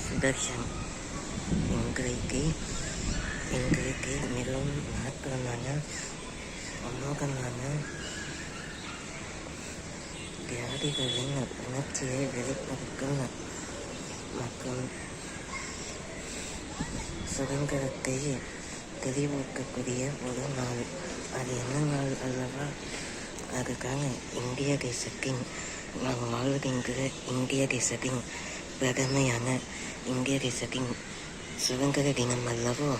சுதர்ஷன். இன்றைக்கு மிகவும் மகத்துவமான அமோகமான வியாதிகளின் உணர்ச்சியை வெளிப்படுத்தும் மற்றும் சுதந்திரத்தை தெளிவூட்டக்கூடிய ஒரு நாள். அது என்ன நாள் அல்லவா? அதுக்கான இந்திய தேசத்தின் நாம் வாழ்கின்ற இந்திய தேசத்தின் பிரதமையான இந்திய தேசத்தின் சுதந்திர தினம் அல்லவோ?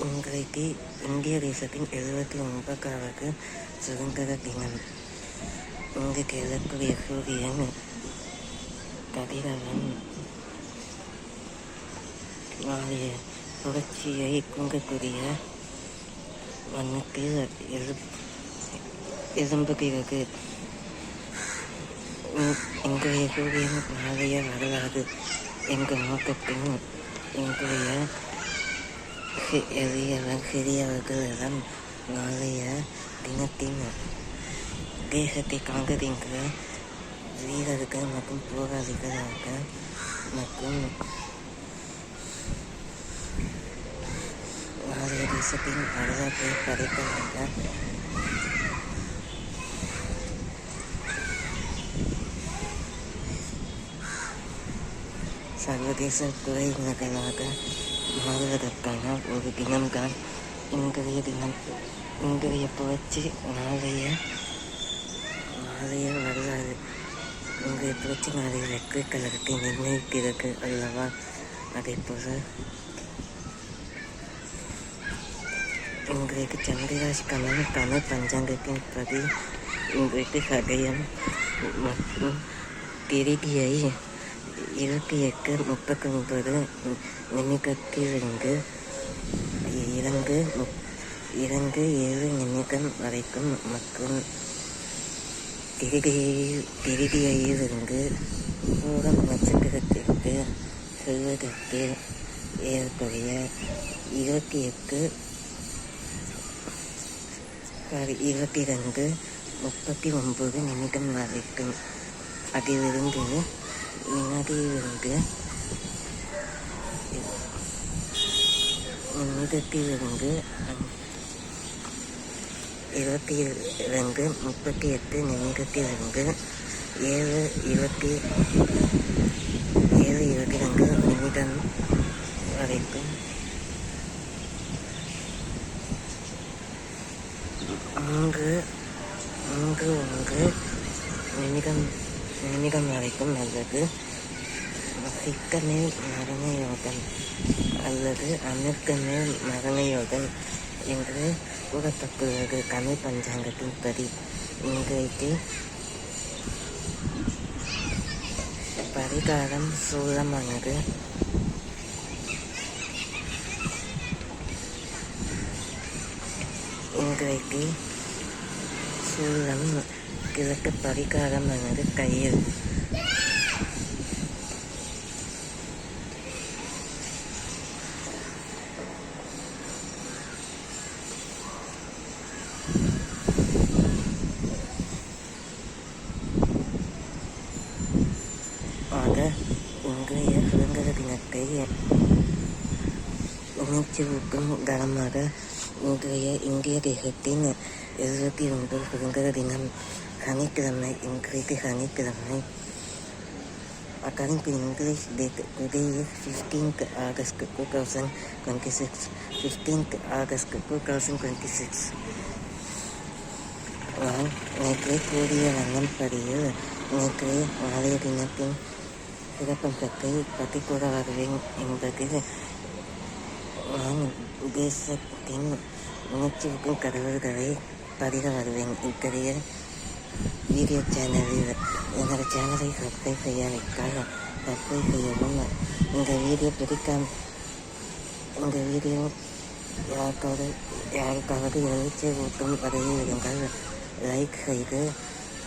இன்றைக்கு இந்திய தேசத்தின் 79வது சுதந்திர தினம். இங்கு கிழக்குரிய சூரியன் கதிரவன் நாளைய புரட்சியை குங்கக்கூடிய வண்ணத்தில் எழும்புகிறது. இன்றைய சூரியன் நாளைய வரலாறு எங்கள் நோக்கத்தின் இன்றைய சிறியவர்களிடம் நாளைய தினத்தின் தேசத்தை காண்கின்ற வீரர்கள் மற்றும் போராளிகளாக மற்றும் நாளைய தேசத்தின் வரலாற்றை படைப்பதாக சர்வதேச துறையினர்களாக மாறுவதற்கான ஒரு தினம்தான் இன்றைய தினம். இன்றைய புரட்சி நாளைய வரலாறு. இன்றைய புரட்சி நாளைய வெற்றி கழகத்தை நிர்ணயிக்கிறது அல்லவா? அதே போல இன்றைக்கு சந்திராஷ்டமம் தமிழ் பஞ்சாங்கத்தின் படி இன்றைக்கு சதயம் மற்றும் திருதியை 28:39 நிமிடத்திலிருந்து 2:07 நிமிடம் வரைக்கும் மற்றும் திருதியிலிருந்து பூரம் நட்சத்திரத்திற்கு செல்வதற்கு ஏற்படைய 22:39 நிமிடம் வரைக்கும். அதிலிருந்து நிமிடத்திலிருந்து 22:38 நிமிடத்திலிருந்து 7:22 நிமிடம் வரைக்கும் மூன்று நிமிடம் வரைக்கும் அல்லது சிக்கமேல் மரண யோகம் அல்லது அமிர்தமேல் மரண யோகம் என்று கூறப்பட்டுள்ளது தமிழ் பஞ்சாங்கத்தின் படி. இன்றைக்கு பரிகாரம் சூலமானது. இன்றைக்கு சூலம் கிழக்கு பரிகாரமானது கையில். ஆக இன்றைய சுதந்திர தினத்தை உணர்ச்சியூட்டும் தரமாக இன்றைய இந்திய தேசத்தின் 71 சுதந்திர தினம் சனிக்கிழமை. இன்றைக்கு சனிக்கிழமை. According to English date, today is 15th August 2026. 15th August 2026. நான் நேற்று கூடிய வண்ணம்படியில் நேற்று நாளைய தினத்தின் சிறப்பம்சத்தை பற்றி கூற வருவேன் என்பதில் நான் தேசத்தின் உணர்ச்சிக்கும் கடவுள்களை பதிக வருவேன். இத்தகைய வீடியோ சேனலில் என்னோட சேனலை சப்ஸ்கிரைப் செய்யாவிட்டால் சப்ஸ்கிரைப் செய்யவும். இந்த வீடியோ யாருக்காவது எழுச்சி ஊட்டும் வகையில் இருந்தால் லைக் செய்து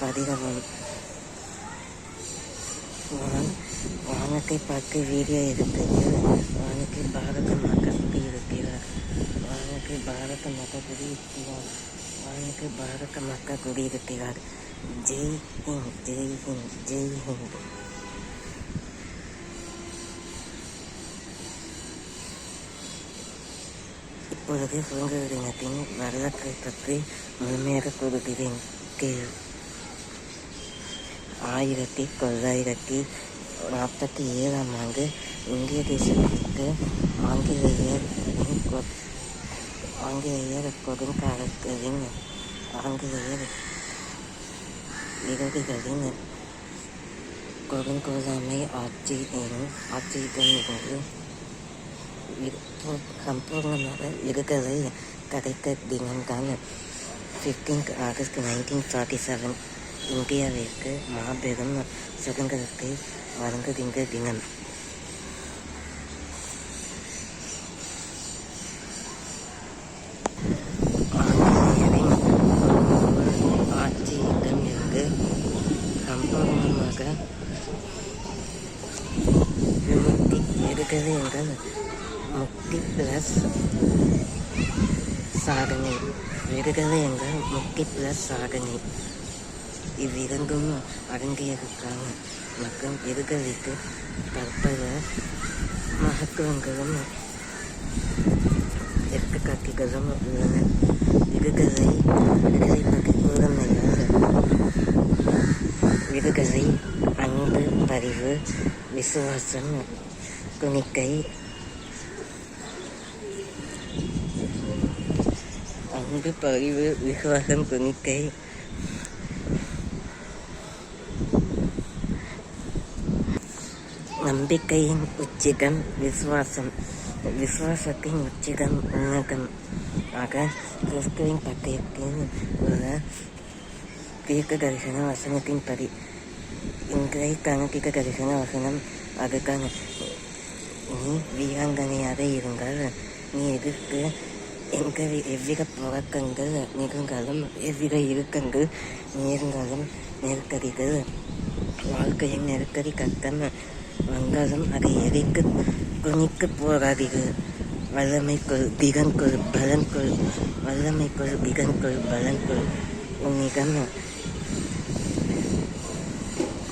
பதிகவும். நான் வானத்தை பார்த்து வீடியோ எடுக்கையில் வானத்தை பாரத மாதா குடியிருக்கிறார். வானத்தை பாரத மாதா குடியிருக்கிறார். ஜெய் ஹிந்த், ஜெய் ஹிந்த், ஜெய் ஹிந்த். இப்பொழுது சுதந்திர தினத்தின் வரலாற்றை பற்றி முழுமையாக கூறுகிறேன் கேள். 1947 இந்திய தேசத்திற்கு ஆங்கிலேயர் கொடுங்காலங்களின் ஆங்கிலேயர் விரோதிகளின் கொடுங்கோலாமை ஆட்சியிடமிருந்து சம்பூர்ணமாக விடுதலை கிடைத்த தினம்தான் 15 ஆகஸ்ட் 1947. இந்தியாவிற்கு மாபெரும் சுதந்திரத்தை வழங்குகின்ற தினம். ஆங்கிலேயரின் ஆட்சியிடமிருந்து சம்பூர்ணமாக விடுதலை என்றால் முக்தி பிளஸ் சாதனை. விடுதலை என்றால் முக்தி பிளஸ் சாதனை. இவ்விரண்டும் அடங்கியிருக்காங்க மற்றும் விடுதலைக்கு பற்பல மகத்துவங்களும் எடுத்துக்காட்டுகளும் உள்ளன. விடுதலை பற்றி கூறமையால் விடுதலை அன்பு, பரிவு, விசுவாசம், துணிக்கை, அன்பு, பரிவு, விசுவாசம், துணிக்கை, நம்பிக்கையின் உச்சிகம் விசுவாசம், விசுவாசத்தின் உச்சிகம் உன்னதம். ஆக கிறிஸ்துவின் பட்டயத்தில் உள்ள தீர்க்க தரிசன வசனத்தின்படி இன்றைக்கான தீர்க்க தரிசன வசனம் அதுக்கான நீ வீராங்கனையாக இருந்தால் நீ எதிர்த்து எவ்வித புழக்கங்கள் நிகழ்ந்தாலும் எவ்வித இறுக்கங்கள் நேர்ந்தாலும் நெருக்கடிகள் வாழ்க்கையின் நெருக்கடி கட்டம் வந்தாலும் அதை எரிக்கு துணிக்கு போராடிகள். வல்லமைக்குள் திகன்குள் பலன்குள், வல்லமைக்குள் திகன்குள் பலன்குள்.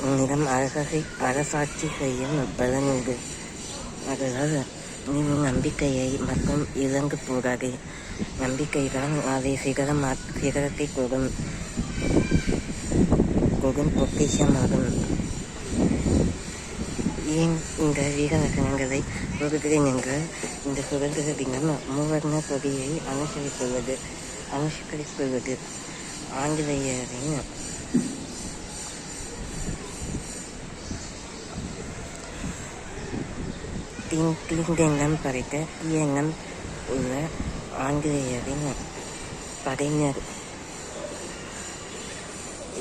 உன்னிடம் அரசாட்சி செய்யும் பலனுண்டு. அதனால் நீ நம்பிக்கையை மட்டும் இழந்து போகாதே. நம்பிக்கை தான் அதை சிகரத்தை கொடுக்கும் பொக்கிஷமாகும். ஏன் இந்த வீரவசனங்களை கூறுகிறேன் என்றால், இந்த சுதந்திர தினம் மூவர்ண கொடியை அனுசரித்துள்ளது. ஆங்கிலேயரின் தீண்டெண்ணம் படைத்த தீயெண்ணம் உள்ள ஆங்கிலேயரின் படையினர்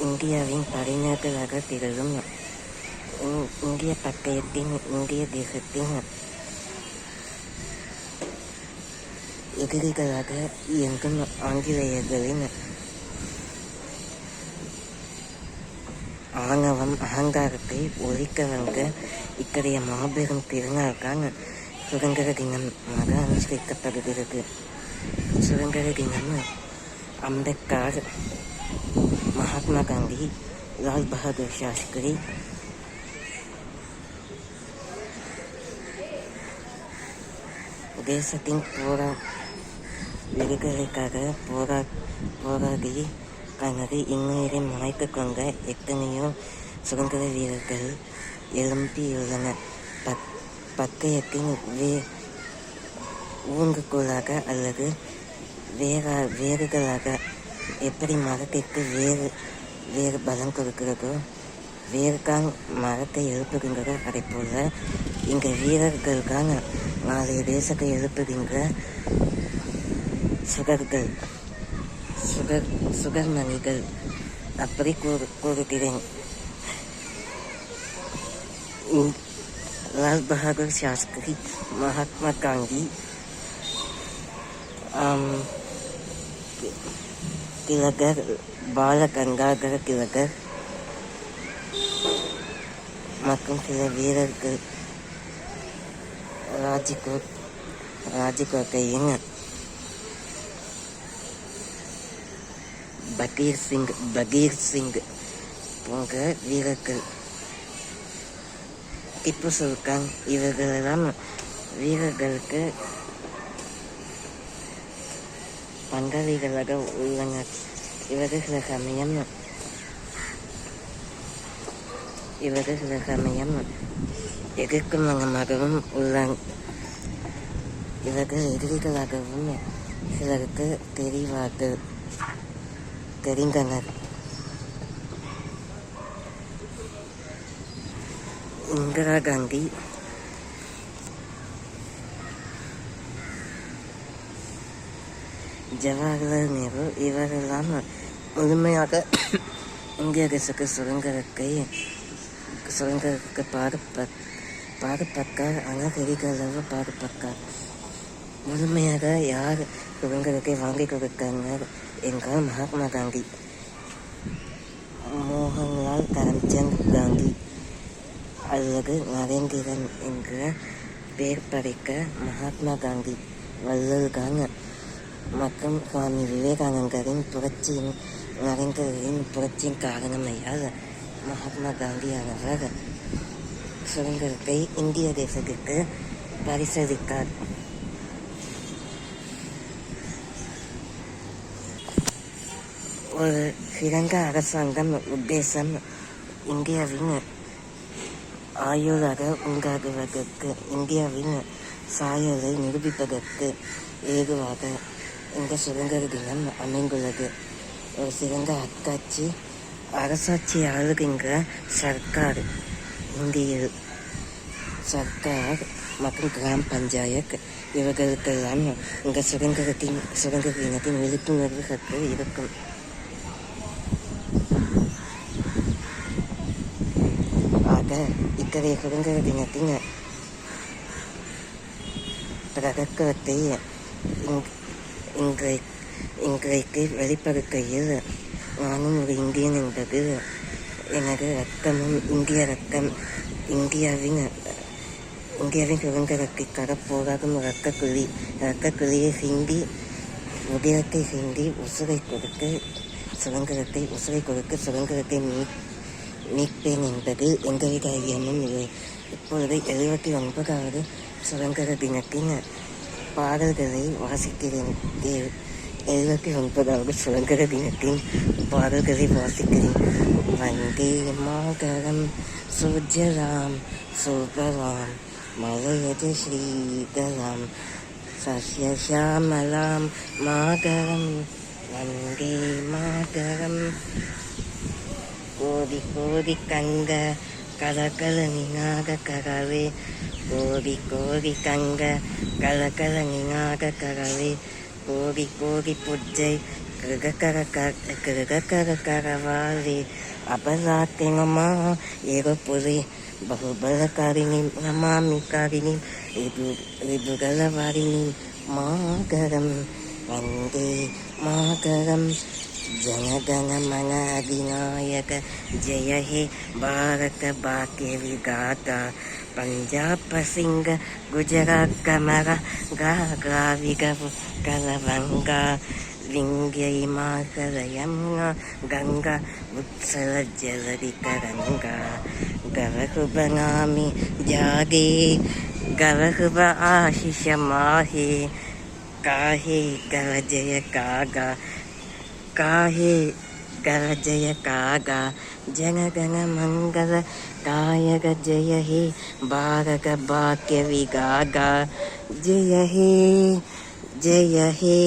இந்தியாவின் படையினர்களாக திகழும் இந்திய பட்டயத்தின் இந்திய தேசத்தின் எதிரிகளாக இயங்கும் ஆங்கிலேயர்களின் ஆணவம், அகங்காரத்தை ஒழிக்க வந்த இத்தகைய மாபெரும் திருநாள்தான் சுதந்திர தினமாக அனுசரிக்கப்படுகிறது. சுதந்திர தினம் அம்பேத்கர், மகாத்மா காந்தி, லால் பகதூர் சாஸ்திரி, தேசத்தின் விடுதலைக்காக போராடி தனது இன்னுயிரை மாய்த்து கொண்ட எத்தனையோ சுதந்திர வீரர்கள் எழும்பியுள்ளனர். பட்டயத்தின் ஊங்குகோலாக அல்லது வேறுகளாக எப்படி மரத்திற்கு வேறு பலம் கொடுக்கிறதோ, வேறுதான் மரத்தை எழுப்புகின்றதோ, அதை போல இங்க வீரர்கள் தான் நாளைய தேசத்தை எழுப்புகின்ற சுகர்மணிகள். அப்படி கூறுகிறேன். லால் பகதூர் சாஸ்திரி, மகாத்மா காந்தி, திலகர், பாலகங்காதர திலகர் மற்றும் சில வீரர்கள், ராஜ்கோட்டையின் பகீர் சிங், போன்ற வீரர்கள். திப்பு சுல்தான் இவர்களெல்லாம் வீரர்களுக்கு பங்காளிகளாக உள்ளனர். இவர்கள் சில சமயம் எதிர்க்கும் முகமாகவும் உள்ளார். இவர்கள் எதிரிகளாகவும் சிலருக்கு தெரிந்தனர். இந்திரா காந்தி, ஜவஹர்லால் நேரு இவரெல்லாம் முழுமையாக இந்திய அரசுக்கு சுதந்திரத்துக்கு பாடுபட்டார். ஆனால் பெரிகளவு பாடுபட்டார். முழுமையாக யார் சுதந்திரத்தை வாங்கி கொடுத்தனர் என்றால் மகாத்மா காந்தி, மோகன்லால் கரம்சந்த் காந்தி அல்லது நரேந்திரன் என்ற பெயர் படைக்க மகாத்மா காந்தி, வள்ளல்கான் மற்றும் சுவாமி விவேகானந்தரின் நரேந்திரரின் புரட்சியின் காரணமையால் மகாத்மா காந்தி அவர் சுதந்திரத்தை இந்திய தேசத்திற்கு பரிசளித்தார். ஒரு சிறந்த அரசாங்கம் உத்தேசம் இந்தியாவின் ஆயுளாக உண்டாகுவதற்கு, இந்தியாவின் சாயலை நிரூபிப்பதற்கு ஏதுவாக இந்த சுதந்திர தினம் அமைந்துள்ளது. ஒரு சிறந்த அரசாட்சி ஆளுகின்ற சர்க்கார், இந்திய சர்க்கார் மற்றும் கிராம பஞ்சாயத் இவர்களுக்கெல்லாம் இந்த சுதந்திர தினத்தின் விழிப்புணர்வு சற்று இருக்கும். ஆக இத்தகைய சுதந்திர தினத்தின் பிரகத்துவத்தை இன்றைக்கு வெளிப்படுக்கையில் நானும் ஒரு இந்தியன் என்பது எனது ரத்தமும் இந்திய ரத்தம், இந்தியாவின் சுதந்திரத்திற்காக போராடும் இரத்தக்குழியை சிந்தி, உதிரத்தை சிந்தி உசுரை கொடுத்து சுதந்திரத்தை மீட்பேன் என்பது எந்தவித ஐயமும் இல்லை. இப்பொழுது 79வது சுதந்திர தினத்தின் பாடல்களை வாசிக்கிறேன். 79வது சுதந்திர தினத்தின் பாடல்களை வாசிக்கிறேன். வந்தே மாதரம் சுஜலாம் சுபலாம் மலயஜ ஸ்ரீதலாம் சஸ்யஷாமலாம் மாதரம் வந்தே மாதரம். கோடி கோடி கங்க கலகல நினாக கரவே, கோடி கோடி கங்க கலகல நினாக கரவே, கோடி கோடி புஜ்ஜை கிருகக்கர கரவாலே, அபலாத்தினமா ஏகபுரி பகுபலகாரிணி நமாமி காரிணி ரிபுகலவாரிணி மாகரம். வந்தே மாகரம். ஜனகண மன அதிநாயக ஜெய ஹே பாரத பாக்கிய விதாதா, பஞ்சாப சிங்க குஜராத் கமர கா விகவு கலவங்கா, விங்கிய இமாச்சல யமுனா கங்கா உத்சல ஜலதி தரங்கா, கவகுபநாமி ஜாகே கவகுப ஆஷிஷ மாஹே, காஹே கவ ஜய காகா, காஹே கர ஜய காகா, ஜனகண மங்கள தாயக ஜய ஹே பாரத பாக்கிய விகாகா, ஜய ஹே ஜய ஹே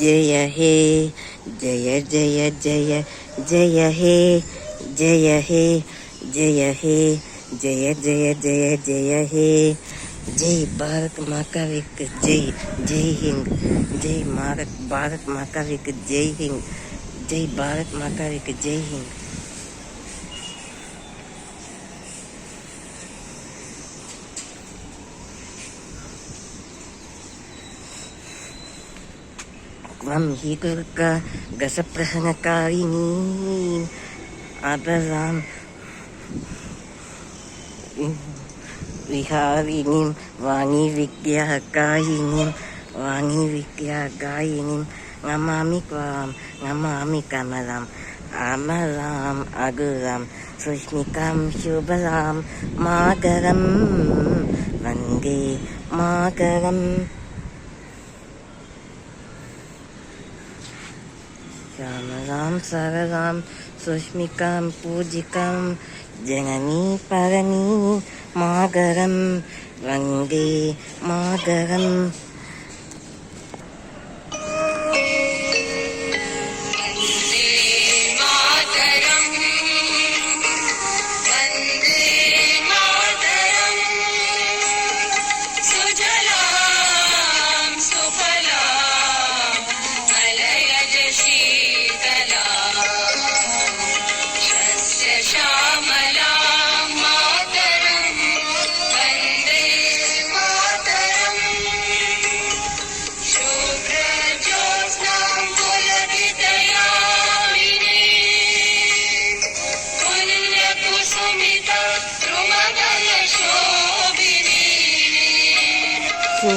ஜய ஹே ஜய ஜய ஜய ஜய ஹே ஜய ஹே ஜய ஹே ஜய ஜய ஜய ஜய ஹே. ஜெய் பாரத் மாதாவிற்கு ஜெய். ஜெய் ஹிந்த். ஜெய் பாரத் மாதாவிற்கு ஜெய் ஹிந்த். ஜெய் பாரத் மாதாவிற்கு ஜெய் ஹிந்த். வம்ஹிகர்க கசப்பிரசனகாரிணீ அபலாம் விஹாரிணீம் வாணி வித்யாகாயினீம் வாணி வித்யாகாயினீம் நமாமி கமலாம் அமலாம் அகுரம் சுஷ்மிகம் சுபலாம் மாகரம் வந்தே மாகரம். श्यामलां सरलां सुष्मिकां पूजिकां जननी परनी मागरं वन्दे मागरम्.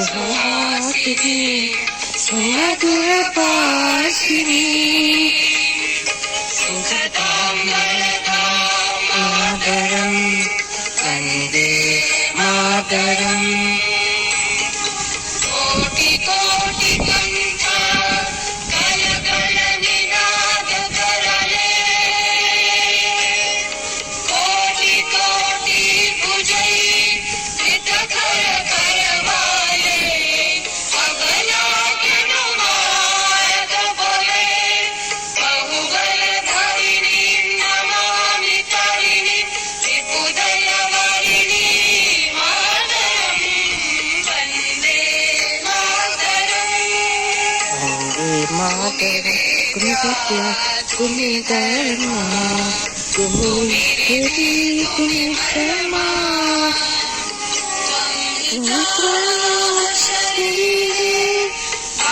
सुहासिनी सुमधुरभाषिणी सुखदां मातरं वन्दे मातरम्. कोटि कोटि कण्ठ कलकल निनाद करले कोटि कोटि भुजै कृत कर करवाले अबलागनुमारक बोले बहुबल धरिणी नमामि तरिणी त्रिपुदय वरिणी मातरं वन्दे मातरम्. वन्दे मातरं कुमित्या कुमितर्मा कुमिति कुमितर्मा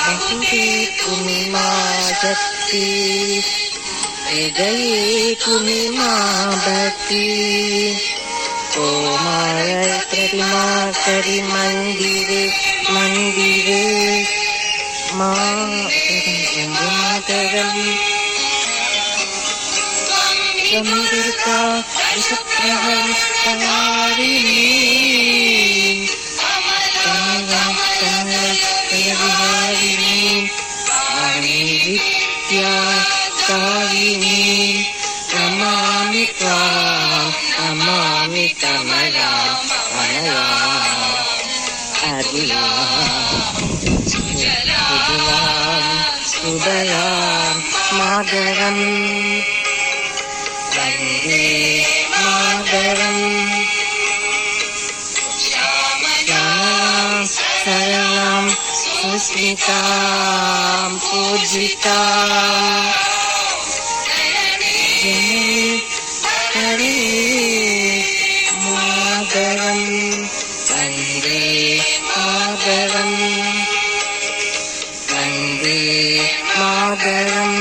बहुते कुमिमा शक्ति हृदये कुमिमा भक्ति ओमाय प्रतिमा करि मंदिरे मंदिरे मातरं गंभीरता विषप्रहस्तारिणी विहारिणी वाणी विद्याकारिणी नमामि त्वां नमामि कमलां अनयाम् अदिलां सुबलां मातरम् वन्दे मातरम्. श्यामलां सरलां सुस्मितां पूजितां जननी मातरं वन्दे मातरं वन्दे मातरम्.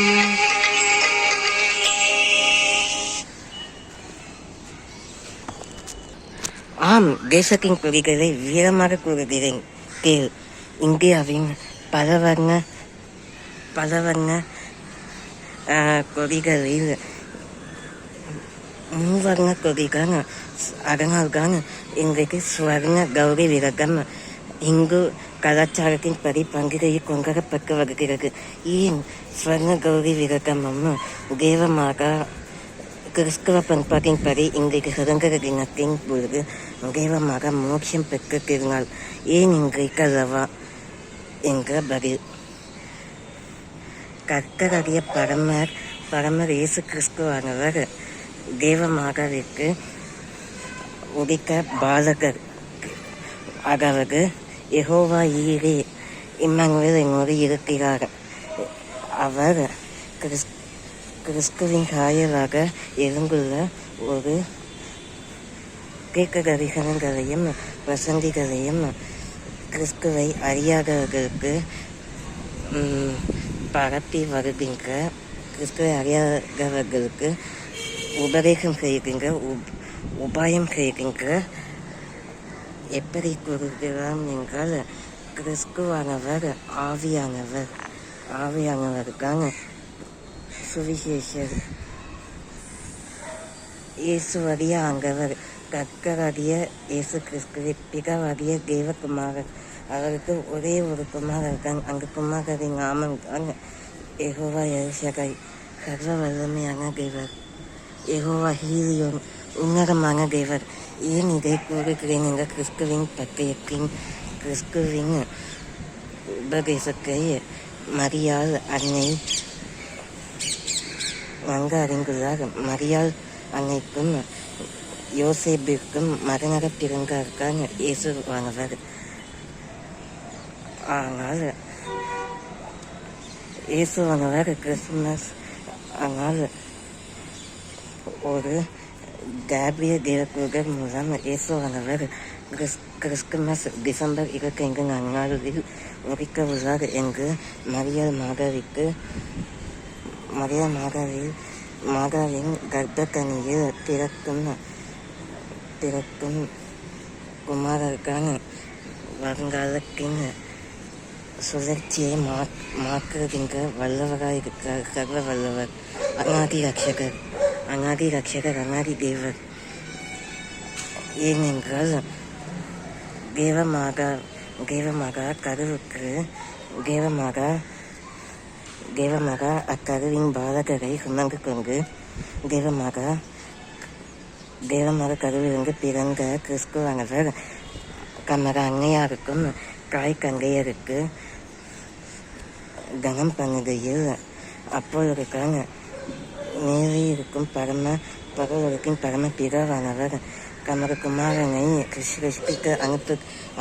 ஆம், தேசத்தின் கொடிகளை வீரமாக கூறுகிறேன் கேள். இந்தியாவின் பலவர்ண கொடிகளில் மூவர்ண கொடிகள். அதனால்தான் இன்றைக்கு ஸ்வர்ண கௌரி விரதம் இந்து கலாச்சாரத்தின்படி பண்டிகையை கொண்டாடப்பட்டு வருகிறது. ஏன் ஸ்வர்ண கௌரி விரதமும் தேவமாக கிறிஸ்தவ பண்பாட்டின்படி இன்றைக்கு சுதந்திர தினத்தின் பொழுது தேவமாக மோட்சம் பெற்ற திருநாள். ஏன் இன்றைக்கு அல்லவா என்ற பதில். கர்த்தராகிய பரமர் இயேசு கிறிஸ்துவானவர் தேவமாகவிற்கு உதிக்க பாலகர். அதாவது யெகோவா ஈரே இம்மானுவேல் என்னோடு இருக்கிறார். அவர் கிறிஸ்துவின் சாயலாக எழுந்துள்ள ஒரு தீர்க்கதரிசனங்களையும் வசந்திகளையும் கிறிஸ்துவை அறியாதவர்களுக்கு பரப்பி வருகின்ற, கிறிஸ்துவை அறியாதவர்களுக்கு உபதேசம் செய்கின்ற, உபாயம் செய்கின்ற. எப்படி கூறுகிறான் என்றால், கிறிஸ்துவானவர் ஆவியானவர் தான் சுவிசேஷர். இயேசுவாகிய ஆண்டவர், கர்த்தராகிய இயேசு கிறிஸ்துவின் பிதாவாகிய தேவகுமாரர். அவருக்கு ஒரே ஒரு குமாரர். அந்த குமாரரின் நாமம் தான் யெகோவா எல்ஷடை, சர்வ வல்லமையான தேவர். யெகோவா ஹீலியோன், உன்னதமான தேவர். ஏன் இதை கூறுகிறேன் என்ற கிறிஸ்துவின் பட்டயத்தின் கிறிஸ்துவின் உபதேசத்தை மரியாள் அன்னை நன்கு அறிந்துள்ளார். மரியாள் அன்னைக்கும் யோசேப்பிற்கும் மகனாக பிறந்தார்தான் இயேசுவானவர். ஆனால் இயேசுவானவர் கிறிஸ்துமஸ் ஆனால் ஒரு கேப்ரியல் தேவதூதர் மூலம் இயேசுவானவர் கிறிஸ்துமஸ் டிசம்பர் 25 நன்னாளில் உதிக்க உள்ளார் என்று மரியாள் மாதாவின் கர்ப்பக்கனியில் பிறக்கும் குமாரர்தான் வருங்காலத்தின் சுழற்சியை மாற்றுகின்ற வல்லவராயிருக்கிறார். சர்வ வல்லவர், அநாதி ரட்சகர், அநாதி தேவர். ஏனென்றால் தேவமாகா கருவுக்கு தேவமாகா அக்கருவின் பாலகரை சுமந்து கொண்டு தேவமாக கருவிலிருந்து பிறந்த கிறிஸ்துவானவர் தமது அன்னையாருக்கும் தாய் தந்தையருக்கு கனம் பண்ணுகையில் அப்பொழுதுதான் நேரிருக்கும் பரலோகத்தின் பரம பிதாவானவர் தமது குமாரனை கிறிஸ்துக்கு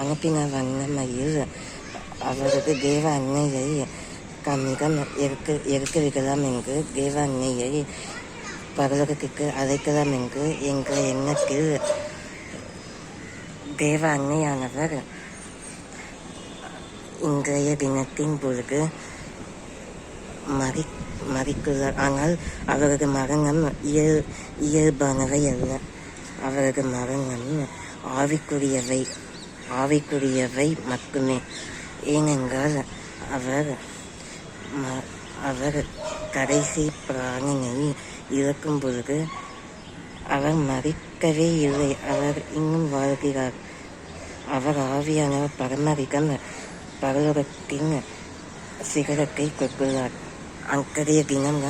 அனுப்பின வண்ணமையில் அவரது தேவ அன்னையை தம்மிடம் எடுத்துவிடலாம் என்று தேவ அன்னையை பரலோகத்திற்கு அழைக்கலாம் என்று எங்கள் எண்ணத்தில் தேவ அன்னையானவர் இன்றைய தினத்தின் பொழுது மறித்துள்ளார். ஆனால் அவரது மரணம் இயல்பானவை அல்ல. அவரது மரணம் ஆவிக்குரியவை மட்டுமே. ஏனென்றால் அவர் கடைசி பிராணனை இழக்கும் பொழுது அவர் மறிக்கவே இல்லை. அவர் இன்னும் வாழ்கிறார். அவர் ஆவியானவர் பரமரிடம் பரலோகத்தின் சிகரத்தை கொண்டுள்ளார். அன்றைய தினம்